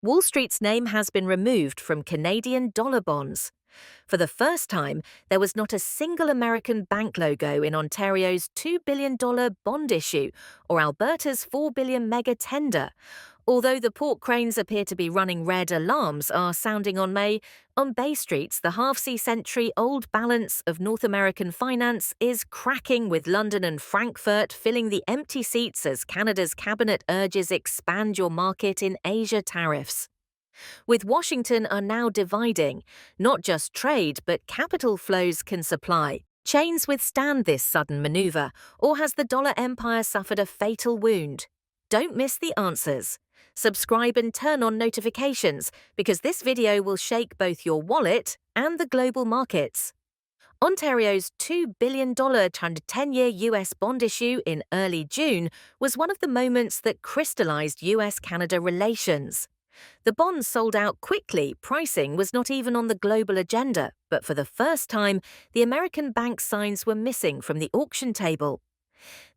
Wall Street's name has been removed from Canadian dollar bonds. For the first time, there was not a single American bank logo in Ontario's $2 billion bond issue or Alberta's $4 billion mega tender. Although the pork cranes appear to be running red, alarms are sounding on Bay Streets, the half-century-old balance of North American finance is cracking, with London and Frankfurt filling the empty seats as Canada's cabinet urges expand your market in Asia tariffs. With Washington are now dividing, not just trade but capital flows can supply. Chains withstand this sudden maneuver, or has the dollar empire suffered a fatal wound? Don't miss the answers. Subscribe and turn on notifications, because this video will shake both your wallet and the global markets. Ontario's $2 billion 10-year US bond issue in early June was one of the moments that crystallized US-Canada relations. The bonds sold out quickly, pricing was not even on the global agenda, but for the first time, the American bank signs were missing from the auction table.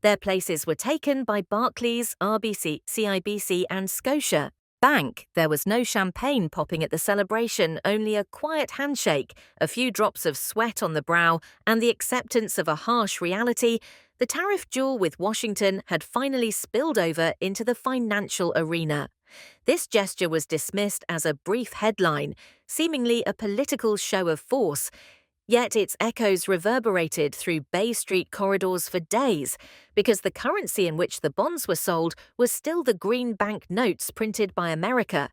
Their places were taken by Barclays, RBC, CIBC and Scotia Bank. There was no champagne popping at the celebration, only a quiet handshake, a few drops of sweat on the brow, and the acceptance of a harsh reality. The tariff duel with Washington had finally spilled over into the financial arena. This gesture was dismissed as a brief headline, seemingly a political show of force. Yet its echoes reverberated through Bay Street corridors for days, because the currency in which the bonds were sold was still the green bank notes printed by America,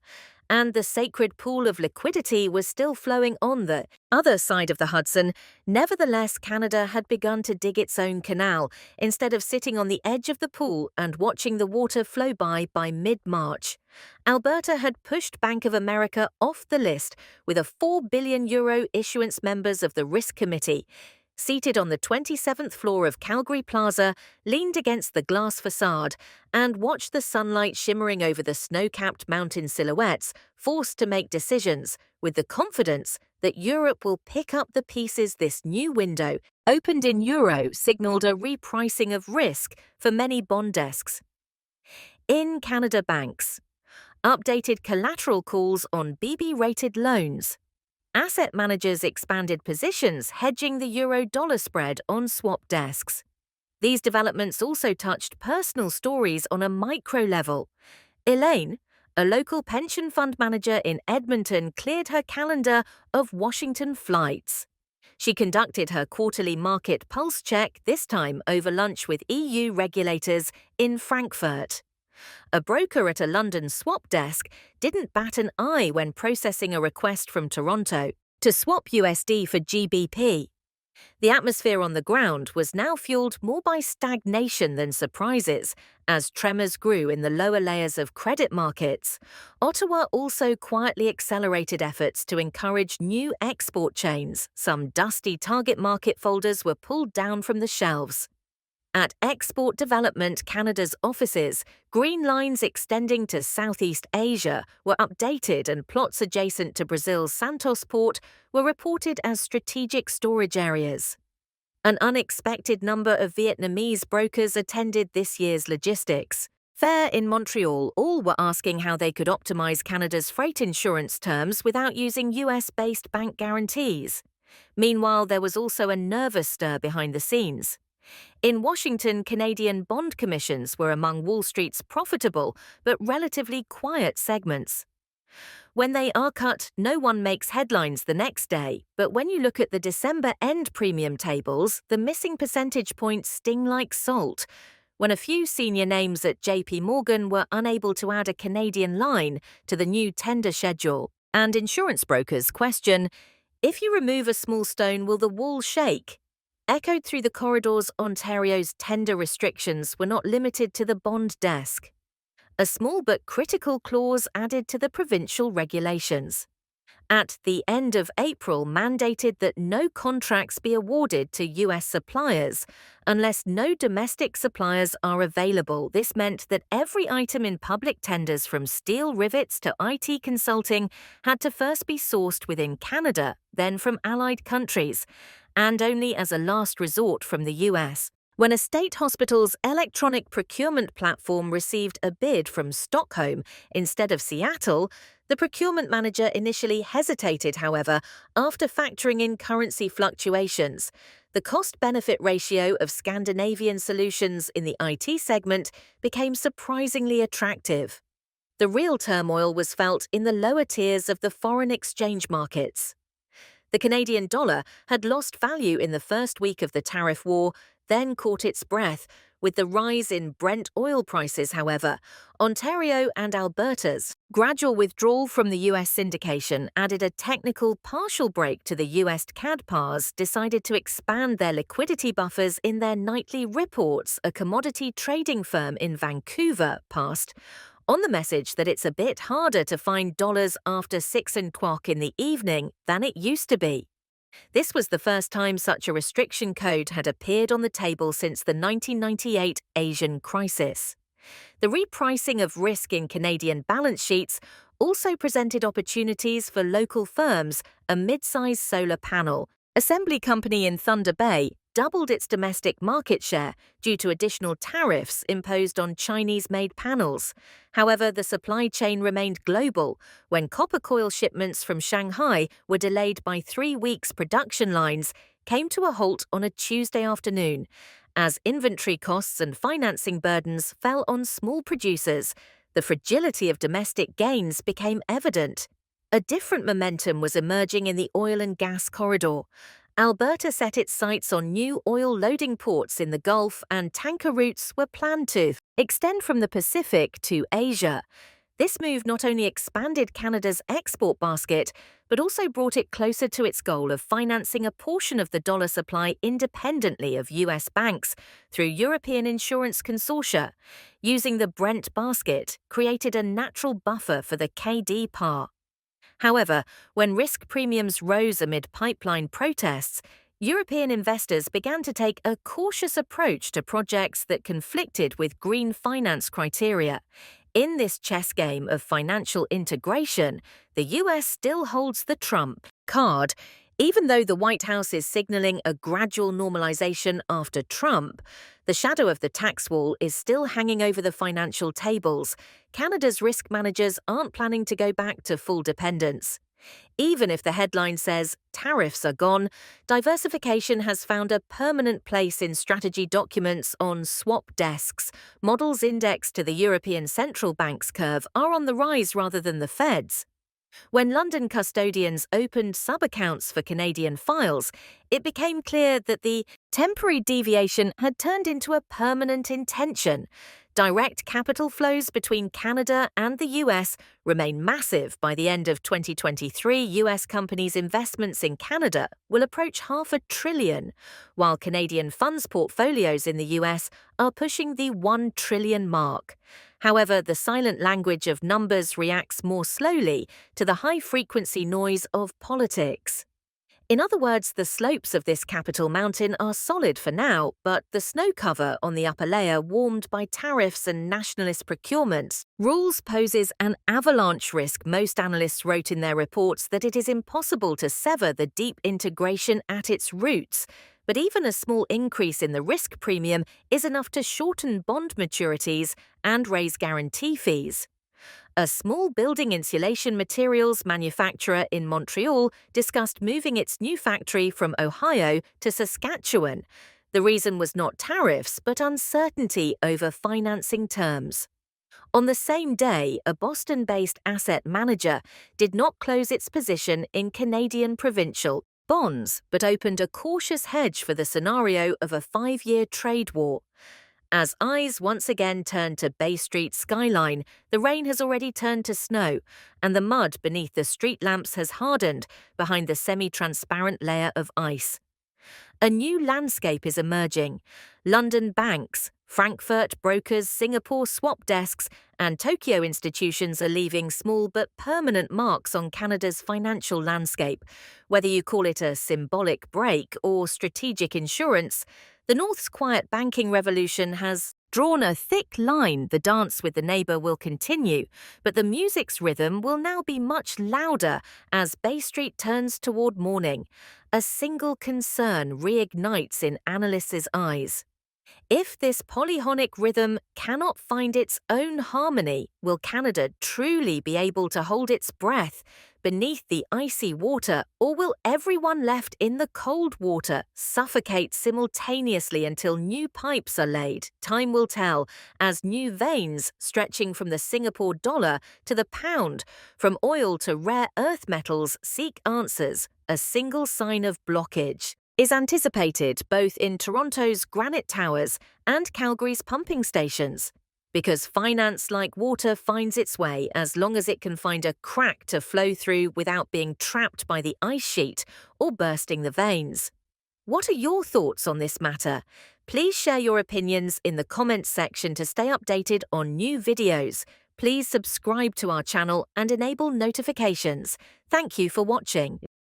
and the sacred pool of liquidity was still flowing on the other side of the Hudson. Nevertheless, Canada had begun to dig its own canal, instead of sitting on the edge of the pool and watching the water flow by mid-March. Alberta had pushed Bank of America off the list, with a €4 billion issuance. Members of the Risk Committee, seated on the 27th floor of Calgary Plaza, leaned against the glass facade and watched the sunlight shimmering over the snow-capped mountain silhouettes, forced to make decisions, with the confidence that Europe will pick up the pieces. This new window, opened in euro, signaled a repricing of risk for many bond desks. In Canada, banks updated collateral calls on BB-rated loans. Asset managers expanded positions, hedging the euro-dollar spread on swap desks. These developments also touched personal stories on a micro level. Elaine, a local pension fund manager in Edmonton, cleared her calendar of Washington flights. She conducted her quarterly market pulse check, this time over lunch with EU regulators in Frankfurt. A broker at a London swap desk didn't bat an eye when processing a request from Toronto to swap USD for GBP. The atmosphere on the ground was now fueled more by stagnation than surprises, as tremors grew in the lower layers of credit markets. Ottawa also quietly accelerated efforts to encourage new export chains. Some dusty target market folders were pulled down from the shelves. At Export Development Canada's offices, green lines extending to Southeast Asia were updated, and plots adjacent to Brazil's Santos port were reported as strategic storage areas. An unexpected number of Vietnamese brokers attended this year's logistics fair in Montreal. All were asking how they could optimize Canada's freight insurance terms without using US-based bank guarantees. Meanwhile, there was also a nervous stir behind the scenes. In Washington, Canadian bond commissions were among Wall Street's profitable but relatively quiet segments. When they are cut, no one makes headlines the next day, but when you look at the December end premium tables, the missing percentage points sting like salt. When a few senior names at JP Morgan were unable to add a Canadian line to the new tender schedule, and insurance brokers question, if you remove a small stone, will the wall shake? Echoed through the corridors, Ontario's tender restrictions were not limited to the bond desk. A small but critical clause added to the provincial regulations. At the end of April, mandated that no contracts be awarded to US suppliers unless no domestic suppliers are available. This meant that every item in public tenders, from steel rivets to IT consulting, had to first be sourced within Canada, then from allied countries, and only as a last resort from the US. When a state hospital's electronic procurement platform received a bid from Stockholm instead of Seattle, the procurement manager initially hesitated, however, after factoring in currency fluctuations. The cost-benefit ratio of Scandinavian solutions in the IT segment became surprisingly attractive. The real turmoil was felt in the lower tiers of the foreign exchange markets. The Canadian dollar had lost value in the first week of the tariff war, then caught its breath. With the rise in Brent oil prices, however, Ontario and Alberta's gradual withdrawal from the US syndication added a technical partial break to the US CAD pars decided to expand their liquidity buffers in their nightly reports, a commodity trading firm in Vancouver passed on the message that it's a bit harder to find dollars after 6:00 in the evening than it used to be. This was the first time such a restriction code had appeared on the table since the 1998 Asian crisis. The repricing of risk in Canadian balance sheets also presented opportunities for local firms. A mid-size solar panel assembly company in Thunder Bay doubled its domestic market share due to additional tariffs imposed on Chinese-made panels. However, the supply chain remained global when copper coil shipments from Shanghai were delayed by 3 weeks. Production lines came to a halt on a Tuesday afternoon as inventory costs and financing burdens fell on small producers. The fragility of domestic gains became evident. A different momentum was emerging in the oil and gas corridor. Alberta set its sights on new oil loading ports in the Gulf, and tanker routes were planned to extend from the Pacific to Asia. This move not only expanded Canada's export basket, but also brought it closer to its goal of financing a portion of the dollar supply independently of US banks through European insurance consortia. Using the Brent basket created a natural buffer for the KD par. However, when risk premiums rose amid pipeline protests, European investors began to take a cautious approach to projects that conflicted with green finance criteria. In this chess game of financial integration, the US still holds the trump card. Even though the White House is signaling a gradual normalization after Trump, the shadow of the tax wall is still hanging over the financial tables. Canada's risk managers aren't planning to go back to full dependence. Even if the headline says tariffs are gone, diversification has found a permanent place in strategy documents on swap desks. Models indexed to the European Central Bank's curve are on the rise rather than the Fed's. When London custodians opened sub-accounts for Canadian files, it became clear that the temporary deviation had turned into a permanent intention. Direct capital flows between Canada and the US remain massive. By the end of 2023, US companies' investments in Canada will approach $500 billion, while Canadian funds portfolios in the US are pushing the $1 trillion mark. However, the silent language of numbers reacts more slowly to the high-frequency noise of politics. In other words, the slopes of this capital mountain are solid for now, but the snow cover on the upper layer, warmed by tariffs and nationalist procurement rules, poses an avalanche risk. Most analysts wrote in their reports that it is impossible to sever the deep integration at its roots. But even a small increase in the risk premium is enough to shorten bond maturities and raise guarantee fees. A small building insulation materials manufacturer in Montreal discussed moving its new factory from Ohio to Saskatchewan. The reason was not tariffs, but uncertainty over financing terms. On the same day, a Boston-based asset manager did not close its position in Canadian provincial bonds, but opened a cautious hedge for the scenario of a 5-year trade war. As eyes once again turn to Bay Street's skyline, the rain has already turned to snow, and the mud beneath the street lamps has hardened behind the semi-transparent layer of ice. A new landscape is emerging. London banks, Frankfurt brokers, Singapore swap desks, and Tokyo institutions are leaving small but permanent marks on Canada's financial landscape. Whether you call it a symbolic break or strategic insurance, the North's quiet banking revolution has drawn a thick line. The dance with the neighbour will continue, but the music's rhythm will now be much louder as Bay Street turns toward morning. A single concern reignites in analysts' eyes. If this polyphonic rhythm cannot find its own harmony, will Canada truly be able to hold its breath beneath the icy water, or will everyone left in the cold water suffocate simultaneously until new pipes are laid? Time will tell, as new veins stretching from the Singapore dollar to the pound, from oil to rare earth metals seek answers. A single sign of blockage is anticipated both in Toronto's granite towers and Calgary's pumping stations. Because finance, like water, finds its way as long as it can find a crack to flow through without being trapped by the ice sheet or bursting the veins. What are your thoughts on this matter? Please share your opinions in the comments section to stay updated on new videos. Please subscribe to our channel and enable notifications. Thank you for watching.